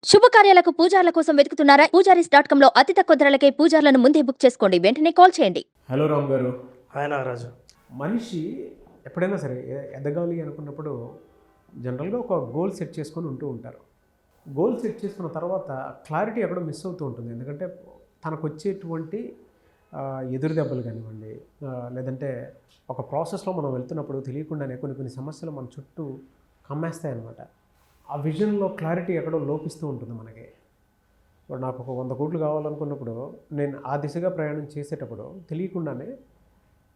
శుభకార్యాలకు పూజార్ల కోసం వెతుకుతున్నారా? పూజారీస్.com లో అతి తక్కువ ధరలకే పూజార్లను ముందే బుక్ చేసుకోండి. వెంటనే కాల్ చేయండి. హలో రామ్ గారు. హాయ్ నాగరాజు. మనిషి ఎప్పుడైనా సరే ఎదగాలి అనుకున్నప్పుడు జనరల్గా ఒక గోల్ సెట్ చేసుకొని ఉంటారు. గోల్ సెట్ చేసుకున్న తర్వాత క్లారిటీ ఎక్కడో మిస్ అవుతూ ఉంటుంది. ఎందుకంటే తనకు వచ్చేటువంటి ఎదురు దెబ్బలు కానివ్వండి, లేదంటే ఒక ప్రాసెస్లో మనం వెళ్తున్నప్పుడు తెలియకుండానే కొన్ని సమస్యలు మన చుట్టూ కమ్మేస్తాయి అన్నమాట. ఆ విజన్లో క్లారిటీ ఎక్కడో లోపిస్తూ ఉంటుంది మనకి. ఇప్పుడు నాకు ఒక 100 కోట్లు కావాలనుకున్నప్పుడు నేను ఆ దిశగా ప్రయాణం చేసేటప్పుడు తెలియకుండానే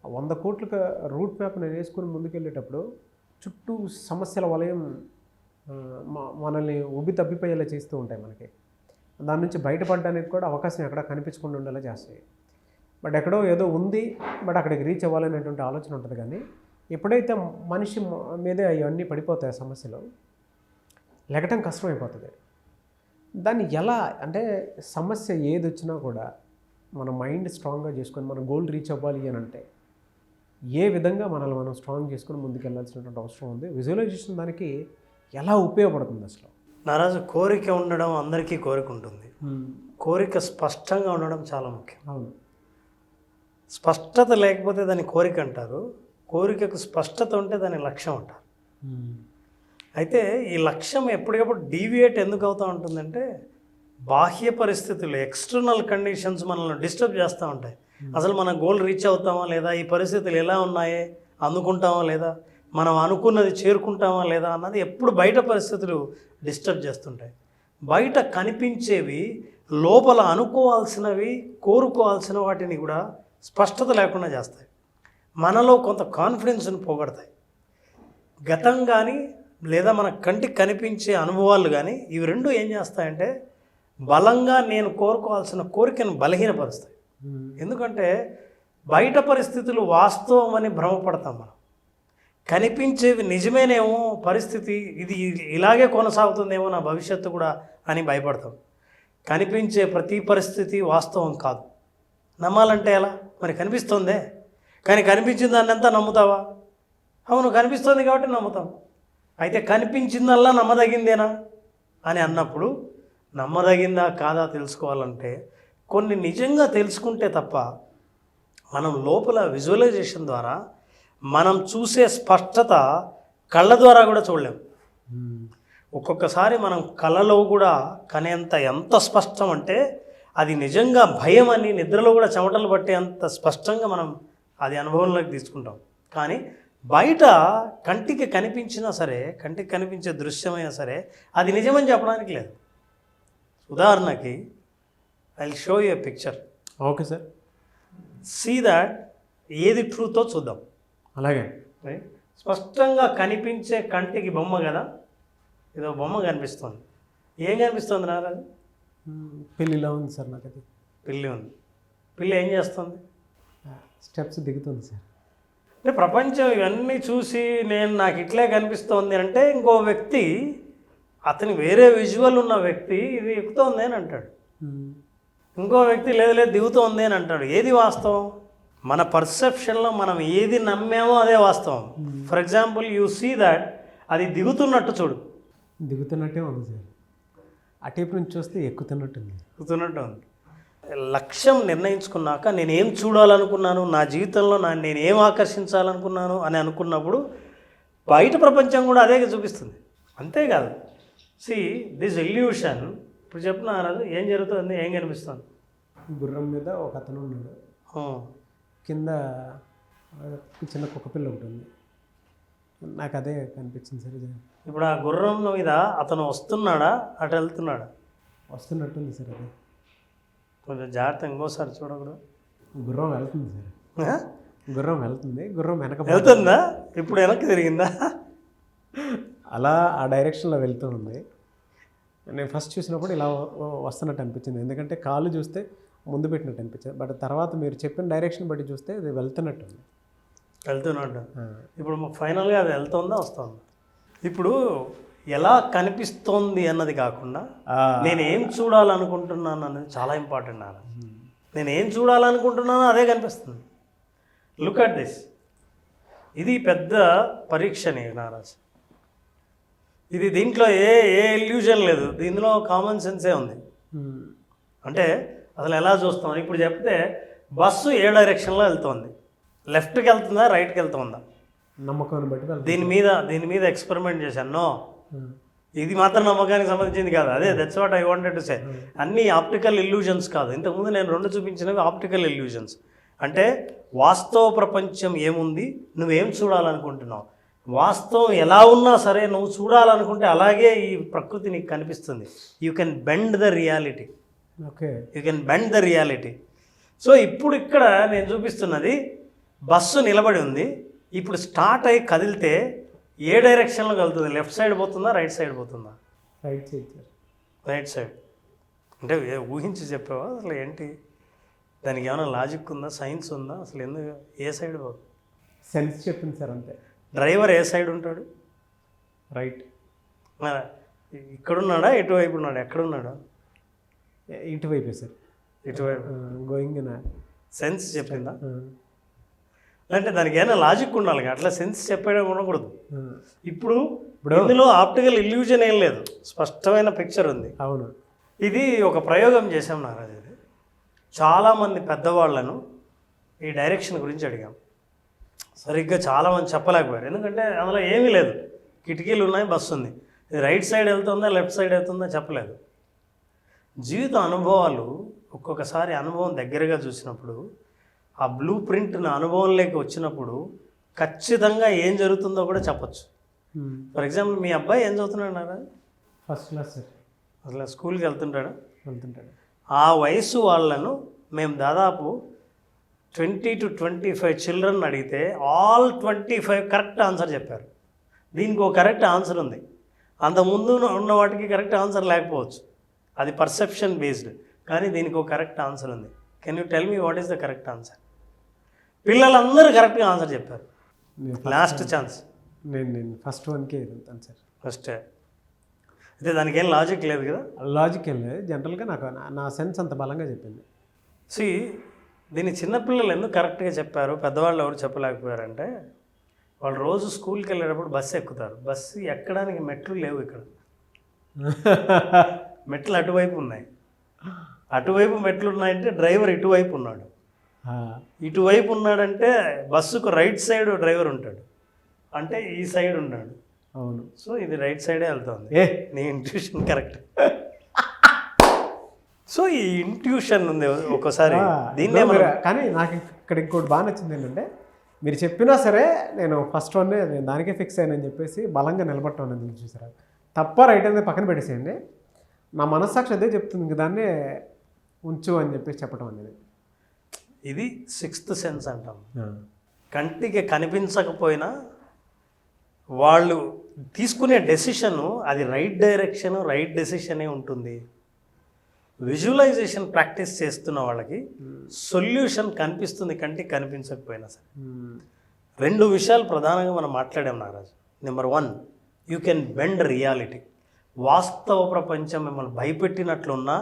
100 కోట్ల రూట్ మ్యాప్ నేను వేసుకొని ముందుకెళ్ళేటప్పుడు చుట్టూ సమస్యల వలయం మనల్ని ఉబ్బి తప్పిపోయేలా చేస్తూ ఉంటాయి మనకి. దాని నుంచి బయటపడడానికి కూడా అవకాశం ఎక్కడ కనిపించకుండా ఉండేలా చేస్తాయి. బట్ ఎక్కడో ఏదో ఉంది, బట్ అక్కడికి రీచ్ అవ్వాలనేటువంటి ఆలోచన ఉంటుంది. కానీ ఎప్పుడైతే మనిషి మీదే అవన్నీ పడిపోతాయి సమస్యలు, లెగటం కష్టమైపోతుంది. దాన్ని ఎలా అంటే సమస్య ఏది వచ్చినా కూడా మన మైండ్ స్ట్రాంగ్గా చేసుకొని మన గోల్ రీచ్ అవ్వాలి అని అంటే ఏ విధంగా మనల్ని మనం స్ట్రాంగ్ చేసుకొని ముందుకు వెళ్ళాల్సినటువంటి అవసరం ఉంది. విజువలైజేషన్ దానికి ఎలా ఉపయోగపడుతుంది అసలు? నారాజు, కోరిక ఉండడం అందరికీ కోరిక ఉంటుంది. కోరిక స్పష్టంగా ఉండడం చాలా ముఖ్యం. అవును. స్పష్టత లేకపోతే దాన్ని కోరిక అంటారు. కోరికకు స్పష్టత ఉంటే దాన్ని లక్ష్యం అంటారు. అయితే ఈ లక్ష్యం ఎప్పటికప్పుడు డీవియేట్ ఎందుకు అవుతూ ఉంటుందంటే బాహ్య పరిస్థితులు, ఎక్స్టర్నల్ కండిషన్స్ మనల్ని డిస్టర్బ్ చేస్తూ ఉంటాయి. అసలు మన గోల్ రీచ్ అవుతామా లేదా, ఈ పరిస్థితులు ఎలా ఉన్నాయే, అందుకుంటామా లేదా, మనం అనుకున్నది చేరుకుంటామా లేదా అన్నది ఎప్పుడు బయట పరిస్థితులు డిస్టర్బ్ చేస్తుంటాయి. బయట కనిపించేవి లోపల అనుకోవాల్సినవి, కోరుకోవాల్సిన వాటిని కూడా స్పష్టత లేకుండా చేస్తాయి. మనలో కొంత కాన్ఫిడెన్స్ని పోగొడతాయి. గతం కానీ లేదా మన కంటికి కనిపించే అనుభవాలు కానీ ఇవి రెండు ఏం చేస్తాయంటే బలంగా నేను కోరుకోవాల్సిన కోరికను బలహీనపరుస్తాయి. ఎందుకంటే బయట పరిస్థితులు వాస్తవం అని భ్రమపడతాం మనం. కనిపించేవి నిజమేనేమో, పరిస్థితి ఇది ఇలాగే కొనసాగుతుందేమో నా భవిష్యత్తు కూడా అని భయపడతాం. కనిపించే ప్రతి పరిస్థితి వాస్తవం కాదు. నమ్మాలంటే ఎలా? మరి కనిపిస్తుందే, కానీ కనిపించిన దాన్ని అంతా నమ్ముతావా? అవును, కనిపిస్తుంది కాబట్టి నమ్ముతాం. అయితే కనిపించిందల్లా నమ్మదగిందేనా అని అన్నప్పుడు నమ్మదగిందా కాదా తెలుసుకోవాలంటే కొన్ని నిజంగా తెలుసుకుంటే తప్ప మనం లోపల విజువలైజేషన్ ద్వారా మనం చూసే స్పష్టత కళ్ళ ద్వారా కూడా చూడలేం. ఒక్కొక్కసారి మనం కళ్ళలో కూడా కనేంత ఎంత స్పష్టం అంటే అది నిజంగా భయం అని నిద్రలో కూడా చెమటలు పట్టే అంత స్పష్టంగా మనం అది అనుభవంలోకి తీసుకుంటాం. కానీ బయట కంటికి కనిపించినా సరే, కంటికి కనిపించే దృశ్యమైనా సరే అది నిజమని చెప్పడానికి లేదు. ఉదాహరణకి I will show you a picture. Okay sir. See that ఏది ట్రూతో చూద్దాం. అలాగే. స్పష్టంగా కనిపించే కంటికి బొమ్మ కదా, ఏదో బొమ్మ కనిపిస్తుంది. ఏం కనిపిస్తుంది నారాజు? పిల్లిలా ఉంది సార్. నాకు అది పిల్లి ఉంది. పిల్లి ఏం చేస్తుంది? స్టెప్స్ దిగుతుంది సార్. అంటే ప్రపంచం ఇవన్నీ చూసి నాకు ఇట్లే కనిపిస్తోంది అంటే ఇంకో వ్యక్తి, అతని వేరే విజువల్ ఉన్న వ్యక్తి ఇది ఎక్కుతోంది అని అంటాడు. ఇంకో వ్యక్తి లేదు దిగుతోంది అని అంటాడు. ఏది వాస్తవం? మన పర్సెప్షన్లో మనం ఏది నమ్మామో అదే వాస్తవం. For example you see that అది దిగుతున్నట్టు చూడు. దిగుతున్నట్టే ఉంది సార్. అటేపు నుంచి చూస్తే ఎక్కుతున్నట్టుంది. ఎక్కుతున్నట్టు ఉంది. లక్ష్యం నిర్ణయించుకున్నాక నేనేం చూడాలనుకున్నాను, నా జీవితంలో నేనేం ఆకర్షించాలనుకున్నాను అని అనుకున్నప్పుడు బయట ప్రపంచం కూడా అదే చూపిస్తుంది. అంతేకాదు, సి దిస్ ఇల్యూషన్. ఇప్పుడు చెప్తున్నారు ఏం జరుగుతుంది, ఏం కనిపిస్తుంది? గుర్రం మీద ఒక అతను ఉన్నాడు, కింద చిన్న కుక్కపిల్ల ఉంటుంది. నాకు అదే కనిపించింది సార్. ఇప్పుడు ఆ గుర్రం మీద అతను వస్తున్నాడా, అటు వెళ్తున్నాడా? వస్తున్నట్టుంది సార్. అది కొంచెం జాగ్రత్త, ఇంకోసారి చూడకూడదు. గుర్రం వెళ్తుంది సార్. గుర్రం వెళ్తుంది. గుర్రం వెళ్తుందా? ఇప్పుడు వెనక్కి తిరిగిందా? అలా ఆ డైరెక్షన్లో వెళ్తూ ఉంది. నేను ఫస్ట్ చూసినప్పుడు ఇలా వస్తున్నట్టు అనిపించింది. ఎందుకంటే కాళ్ళు చూస్తే ముందు పెట్టినట్టు అనిపించింది. బట్ తర్వాత మీరు చెప్పిన డైరెక్షన్ బట్టి చూస్తే అది వెళ్తున్నట్టు. ఇప్పుడు ఫైనల్గా అది వెళ్తుందా వస్తుందా? ఇప్పుడు ఎలా కనిపిస్తోంది అన్నది కాకుండా నేనేం చూడాలనుకుంటున్నాను అనేది చాలా ఇంపార్టెంట్ నాన్న. నేనేం చూడాలనుకుంటున్నానో అదే కనిపిస్తుంది. Look at this. ఇది పెద్ద పరీక్షని నారాజ్. ఇది దీంట్లో ఏ ఇల్యూజన్ లేదు, దీనిలో కామన్ సెన్సే ఉంది. అంటే అసలు ఎలా చూస్తాం ఇప్పుడు చెప్తే బస్సు ఏ డైరెక్షన్లో వెళ్తుంది, లెఫ్ట్కి వెళ్తుందా రైట్కి వెళ్తుందా, నమ్మకాన్ని బట్టి వెళ్తాం. దీని మీద ఎక్స్పెరిమెంట్ చేశాను. నో, ఇది మాత్రం నమ్మకానికి సంబంధించింది కాదు. అదే that's what I wanted to say. అన్నీ ఆప్టికల్ ఇల్యూజన్స్ కాదు. ఇంతకుముందు నేను 2 చూపించినవి ఆప్టికల్ ఇల్యూజన్స్. అంటే వాస్తవ ప్రపంచం ఏముంది, నువ్వేం చూడాలనుకుంటున్నావు, వాస్తవం ఎలా ఉన్నా సరే నువ్వు చూడాలనుకుంటే అలాగే ఈ ప్రకృతి నీకు కనిపిస్తుంది. You can bend the reality. Okay, you can bend the reality. So ఇప్పుడు ఇక్కడ నేను చూపిస్తున్నది బస్సు నిలబడి ఉంది. ఇప్పుడు స్టార్ట్ అయ్యి కదిలితే ఏ డైరెక్షన్లో కలుగుతుంది, లెఫ్ట్ సైడ్ పోతుందా రైట్ సైడ్ పోతుందా? Right side sir. Right side. అంటే ఊహించి చెప్పావా అసలు ఏంటి, దానికి ఏమైనా లాజిక్ ఉందా, సైన్స్ ఉందా, అసలు ఎందుకు ఏ సైడ్ పోతుంది? సెన్స్ చెప్పింది సార్ అంతే. డ్రైవర్ ఏ సైడ్ ఉంటాడు? రైట్. ఇక్కడున్నాడా ఇటువైపు ఉన్నాడా, ఎక్కడున్నాడా? ఇటువైపే సార్. ఇటువైపు. గోయింగ్ సెన్స్ చెప్పిందా? అంటే దానికి ఏమైనా లాజిక్ ఉండాలి, అట్లా సెన్స్ చెప్పడం ఉండకూడదు. ఇప్పుడు ఇందులో ఆప్టికల్ ఇల్యూజన్ ఏం లేదు, స్పష్టమైన పిక్చర్ ఉంది. అవును. ఇది ఒక ప్రయోగం చేసాం నారాజ్. ఇది చాలామంది పెద్దవాళ్లను ఈ డైరెక్షన్ గురించి అడిగాం. సరిగ్గా చాలామంది చెప్పలేకపోయారు, ఎందుకంటే అందులో ఏమీ లేదు. కిటికీలు ఉన్నాయి, బస్సు ఉంది, ఇది రైట్ సైడ్ వెళ్తుందా లెఫ్ట్ సైడ్ వెళ్తుందా చెప్పలేదు. జీవిత అనుభవాలు ఒక్కొక్కసారి అనుభవం దగ్గరగా చూసినప్పుడు, ఆ బ్లూ ప్రింట్ నా అనుభవంలోకి వచ్చినప్పుడు ఖచ్చితంగా ఏం జరుగుతుందో కూడా చెప్పచ్చు. ఫర్ ఎగ్జాంపుల్ మీ అబ్బాయి ఏం చదువుతున్నాడు? First class sir. అసలు స్కూల్కి వెళ్తుంటాడు. ఆ వయసు వాళ్ళను మేము దాదాపు 20 to 25 చిల్డ్రన్ అడిగితే ఆల్ 25 కరెక్ట్ ఆన్సర్ చెప్పారు. దీనికి ఒక కరెక్ట్ ఆన్సర్ ఉంది, అంతకుముందు ఉన్న వాటికి కరెక్ట్ ఆన్సర్ లేకపోవచ్చు, అది పర్సెప్షన్ బేస్డ్. కానీ దీనికి ఒక కరెక్ట్ ఆన్సర్ ఉంది. Can you tell me what is the correct answer? పిల్లలందరూ కరెక్ట్గా ఆన్సర్ చెప్పారు. Last chance. నేను ఫస్ట్ వన్కే వెళ్తాను సార్. ఫస్ట్ అయితే దానికి ఏం లాజిక్ లేదు కదా. లాజిక్ ఏం లేదు, జనరల్గా నాకు నా సెన్స్ అంత బలంగా చెప్పింది. దీన్ని చిన్నపిల్లలు ఎందుకు కరెక్ట్గా చెప్పారు, పెద్దవాళ్ళు ఎవరు చెప్పలేకపోయారంటే, వాళ్ళు రోజు స్కూల్కి వెళ్ళేటప్పుడు బస్సు ఎక్కుతారు. బస్సు ఎక్కడానికి మెట్లు లేవు ఇక్కడ. మెట్లు అటువైపు ఉన్నాయి. అటువైపు మెట్లు ఉన్నాయంటే డ్రైవర్ ఇటువైపు ఉన్నాడు. ఇటువైపు ఉన్నాడంటే బస్సుకు రైట్ సైడ్ డ్రైవర్ ఉంటాడు, అంటే ఈ సైడ్ ఉన్నాడు. అవును. సో ఇది రైట్ సైడే వెళ్తుంది. నీ ఇంట్యూషన్ కరెక్ట్. సో ఈ ఇంట్యూషన్ ఉంది ఒక్కోసారి దీన్నే. కానీ నాకు ఇక్కడ ఇంకోటి బాగా నచ్చింది ఏంటంటే, మీరు చెప్పినా సరే నేను ఫస్ట్ వన్నే నేను దానికే ఫిక్స్ అయ్యానని చెప్పేసి బలంగా నిలబడటం అనేది చూసారా. తప్ప రైట్ అనేది పక్కన పెట్టేసేయండి, నా మనస్సాక్షి అదే చెప్తుంది, ఇంక దాన్నే ఉంచు అని చెప్పేసి చెప్పడం అనేది. ఇది 6th సెన్స్ అంటాం. కంటికి కనిపించకపోయినా వాళ్ళు తీసుకునే డెసిషను అది రైట్ డైరెక్షన్, రైట్ డెసిషనే ఉంటుంది. విజువలైజేషన్ ప్రాక్టీస్ చేస్తున్న వాళ్ళకి సొల్యూషన్ కనిపిస్తుంది, కంటికి కనిపించకపోయినా సరే. 2 విషయాలు ప్రధానంగా మనం మాట్లాడాం నారాజు. Number 1, you can bend reality. వాస్తవ ప్రపంచం మిమ్మల్ని భయపెట్టినట్లున్నా,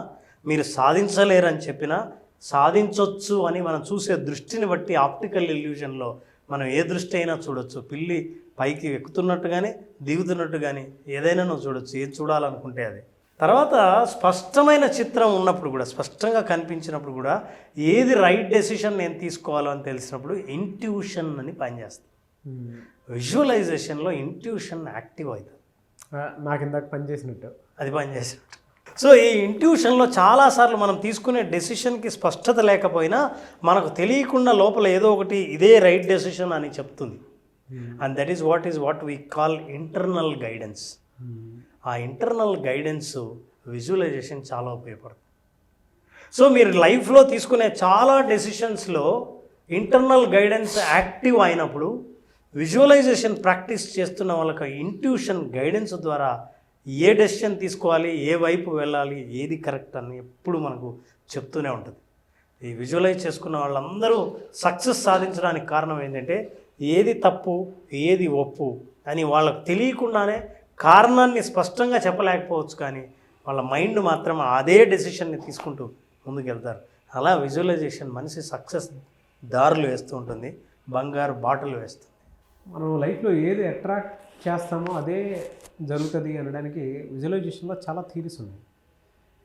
మీరు సాధించలేరని చెప్పినా సాధించవచ్చు అని మనం చూసే దృష్టిని బట్టి, ఆప్టికల్ ఇల్యూజన్లో మనం ఏ దృష్టి అయినా చూడొచ్చు. పిల్లి పైకి ఎక్కుతున్నట్టు కానీ దిగుతున్నట్టు కానీ ఏదైనా నువ్వు చూడొచ్చు, ఏది చూడాలనుకుంటే అది. తర్వాత స్పష్టమైన చిత్రం ఉన్నప్పుడు కూడా, స్పష్టంగా కనిపించినప్పుడు కూడా, ఏది రైట్ డెసిషన్ నేను తీసుకోవాలో అని తెలిసినప్పుడు ఇంట్యూషన్ అని పనిచేస్తుంది. విజువలైజేషన్లో ఇంట్యూషన్ యాక్టివ్ అవుతుంది. నాకు ఇందాక పనిచేసినట్టు అది పనిచేసినట్టు. సో ఈ ఇంట్యూషన్లో చాలాసార్లు మనం తీసుకునే డెసిషన్కి స్పష్టత లేకపోయినా మనకు తెలియకుండా లోపల ఏదో ఒకటి ఇదే రైట్ డెసిషన్ అని చెప్తుంది. And that is what we call internal guidance. ఆ ఇంటర్నల్ గైడెన్స్ విజువలైజేషన్ చాలా ఉపయోగపడుతుంది. సో మీరు లైఫ్లో తీసుకునే చాలా డెసిషన్స్లో ఇంటర్నల్ గైడెన్స్ యాక్టివ్ అయినప్పుడు, విజువలైజేషన్ ప్రాక్టీస్ చేస్తున్న వాళ్ళకి ఇంట్యూషన్ గైడెన్స్ ద్వారా ఏ డెసిషన్ తీసుకోవాలి, ఏ వైపు వెళ్ళాలి, ఏది కరెక్ట్ అని ఎప్పుడు మనకు చెప్తూనే ఉంటుంది. ఈ విజువలైజ్ చేసుకున్న వాళ్ళందరూ సక్సెస్ సాధించడానికి కారణం ఏంటంటే, ఏది తప్పు ఏది ఒప్పు అని వాళ్ళకు తెలియకుండానే కారణాన్ని స్పష్టంగా చెప్పలేకపోవచ్చు, కానీ వాళ్ళ మైండ్ మాత్రం అదే డెసిషన్ని తీసుకుంటూ ముందుకెళ్తారు. అలా విజువలైజేషన్ మనిషి సక్సెస్ దారులు వేస్తూ ఉంటుంది, బంగారు బాటలు వేస్తుంది. మనం లైఫ్లో ఏది అట్రాక్ట్ చేస్తామో అదే జరుగుతుంది అనడానికి విజువలైజేషన్లో చాలా థీరీస్ ఉన్నాయి.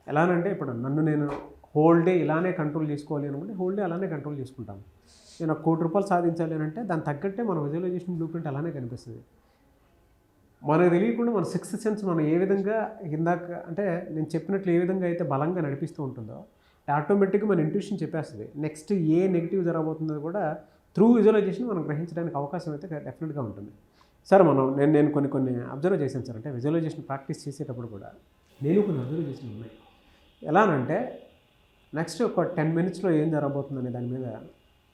ఎలానంటే ఇప్పుడు నన్ను నేను హోల్ డే ఇలానే కంట్రోల్ చేసుకోవాలి అనుకుంటే హోల్ డే అలానే కంట్రోల్ చేసుకుంటాను. నేను ₹1 కోటి సాధించాలి అని అంటే దాని తగ్గట్టే మన విజువలైజేషన్ బ్లూ ప్రింట్ అలానే కనిపిస్తుంది. మనకు తెలియకుండా మన సిక్స్త్ సెన్స్ మనం ఏ విధంగా ఇందాక అంటే నేను చెప్పినట్లు ఏ విధంగా అయితే బలంగా నడిపిస్తూ ఉంటుందో ఆటోమేటిక్గా మన ఇంట్యూషన్ చెప్పేస్తుంది. నెక్స్ట్ ఏ నెగిటివ్ జరగబోతుందో కూడా త్రూ విజువలైజేషన్ మనం గ్రహించడానికి అవకాశం అయితే డెఫినెట్గా ఉంటుంది. సార్ నేను కొన్ని అబ్జర్వ్ చేశాను సార్. అంటే విజువలైజేషన్ ప్రాక్టీస్ చేసేటప్పుడు కూడా నేను కొన్ని అబ్జర్వ్ ఉన్నాయి. ఎలానంటే నెక్స్ట్ ఒక 10 మినిట్స్లో ఏం జరగబోతుందనే దాని మీద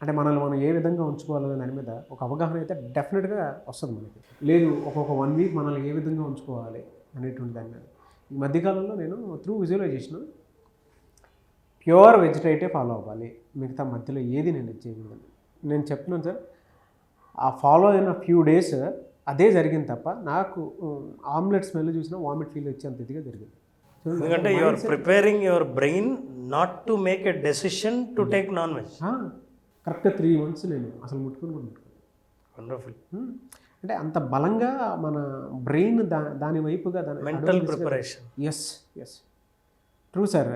అంటే మనల్ని మనం ఏ విధంగా ఉంచుకోవాలనే దాని మీద ఒక అవగాహన అయితే డెఫినెట్గా వస్తుంది మనకి. లేదు ఒక్కొక్క 1 వీక్ మనల్ని ఏ విధంగా ఉంచుకోవాలి అనేటువంటి దాని మీద ఈ మధ్యకాలంలో నేను త్రూ విజువలైజేషన్ ప్యూర్ వెజ్ డైటే ఫాలో అవ్వాలి, మిగతా మధ్యలో ఏది నేను చేయకూడదు. నేను చెప్తున్నాను సార్, ఆ ఫాలో అయిన ఫ్యూ డేస్ అదే జరిగింది తప్ప నాకు ఆమ్లెట్ స్మెల్ చూసినా వామిట్ ఫీల్ వచ్చేంత ఇదిగా జరిగింది. ఎందుకంటే you are preparing your brain not to make a decision to take non veg. కరెక్ట్గా 3 months నేను అసలు ముట్టుకుని వండర్ఫుల్. అంటే అంత బలంగా మన బ్రెయిన్ దాని వైపుగా దాని mental preparation. Yes true sir.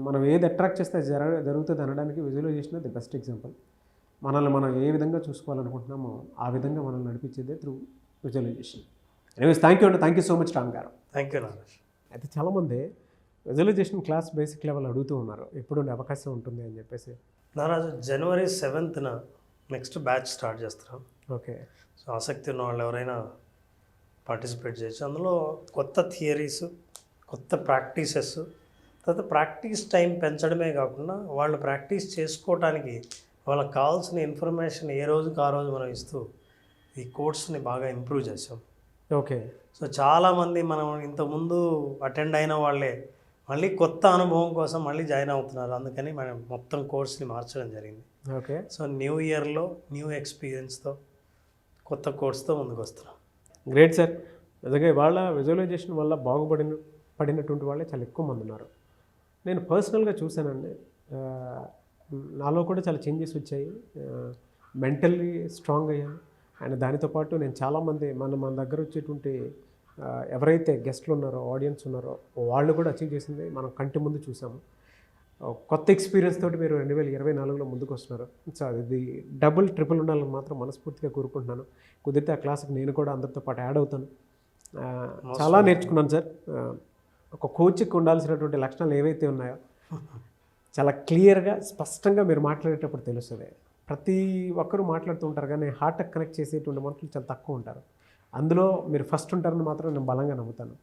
మనం ఏది అట్రాక్ట్ చేస్తే జరుగుతుంది అనడానికి విజువలైజేషన్ ది బెస్ట్ ఎగ్జాంపుల్. మనల్ని మనం ఏ విధంగా చూసుకోవాలనుకుంటున్నామో ఆ విధంగా మనల్ని నడిపించేదే through visualisation. Anyways thank you so much Ram గారు. Thank you Nagesh. అయితే చాలామంది విజువలైజేషన్ క్లాస్ బేసిక్ లెవెల్ అడుగుతూ ఉన్నారు, ఎప్పుడు అవకాశం ఉంటుంది అని చెప్పేసి. నారాజు January 7th next batch start చేస్తున్నాం. ఓకే. సో ఆసక్తి ఉన్న వాళ్ళు ఎవరైనా పార్టిసిపేట్ చేయొచ్చు. అందులో కొత్త థియరీస్, కొత్త ప్రాక్టీసెస్, తర్వాత ప్రాక్టీస్ టైం పెంచడమే కాకుండా వాళ్ళు ప్రాక్టీస్ చేసుకోవటానికి వాళ్ళకి కావాల్సిన ఇన్ఫర్మేషన్ ఏ రోజుకి ఆ రోజు మనం ఇస్తూ ఈ కోర్స్ని బాగా ఇంప్రూవ్ చేసాం. ఓకే. సో చాలామంది మనం ఇంతకుముందు అటెండ్ అయిన వాళ్ళే మళ్ళీ కొత్త అనుభవం కోసం మళ్ళీ జాయిన్ అవుతున్నారు. అందుకని మనం మొత్తం కోర్స్ని మార్చడం జరిగింది. ఓకే. సో న్యూ ఇయర్లో న్యూ ఎక్స్పీరియన్స్తో కొత్త కోర్స్తో ముందుకు వస్తున్నాం. Great sir. నిజంగా ఇవాళ విజువలైజేషన్ వల్ల పడినటువంటి వాళ్ళే చాలా ఎక్కువ మంది ఉన్నారు. నేను పర్సనల్గా చూశానండి, నాలో కూడా చాలా చేంజెస్ వచ్చాయి. మెంటల్లీ స్ట్రాంగ్ అయ్యాను. అండ్ దానితో పాటు నేను చాలామంది మన దగ్గర వచ్చేటువంటి ఎవరైతే గెస్ట్లు ఉన్నారో, ఆడియన్స్ ఉన్నారో వాళ్ళు కూడా అచీవ్ చేసింది మనం కంటి ముందు చూసాము. కొత్త ఎక్స్పీరియన్స్ తోటి మీరు 2024లో ముందుకు వస్తున్నారు. సో అది డబుల్ ట్రిపుల్ ఉండాలని మాత్రం మనస్ఫూర్తిగా కోరుకుంటున్నాను. కుదిరితే ఆ క్లాస్కి నేను కూడా అందరితో పాటు యాడ్ అవుతాను. చాలా నేర్చుకున్నాను సార్. ఒక కోచ్కి ఉండాల్సినటువంటి లక్షణాలు ఏవైతే ఉన్నాయో చాలా క్లియర్గా స్పష్టంగా మీరు మాట్లాడేటప్పుడు తెలుస్తుంది. ప్రతి ఒక్కరూ మాట్లాడుతూ ఉంటారు కానీ హార్ట్కి కనెక్ట్ చేసేటువంటి మనుషులు చాలా తక్కువ ఉంటారు. అందులో మీరు ఫస్ట్ ఉంటారని మాత్రం నేను బలంగా నమ్ముతాను.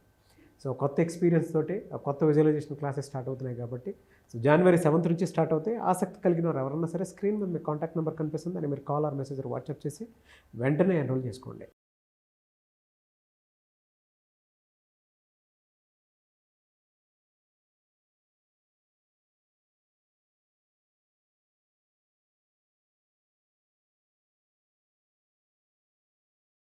సో కొత్త ఎక్స్పీరియన్స్ తోటి కొత్త విజువలైజేషన్ క్లాసెస్ స్టార్ట్ అవుతున్నాయి కాబట్టి సో January 7th నుంచి స్టార్ట్ అవుతాయి. ఆసక్తి కలిగిన వారు ఎవరన్నా సరే స్క్రీన్ మీద మీ కాంటాక్ట్ నెంబర్ కనిపిస్తుంది అని మీరు కాల్ ఆర్ మెసేజ్ వాట్సాప్ చేసి వెంటనే ఎన్రోల్ చేసుకోండి.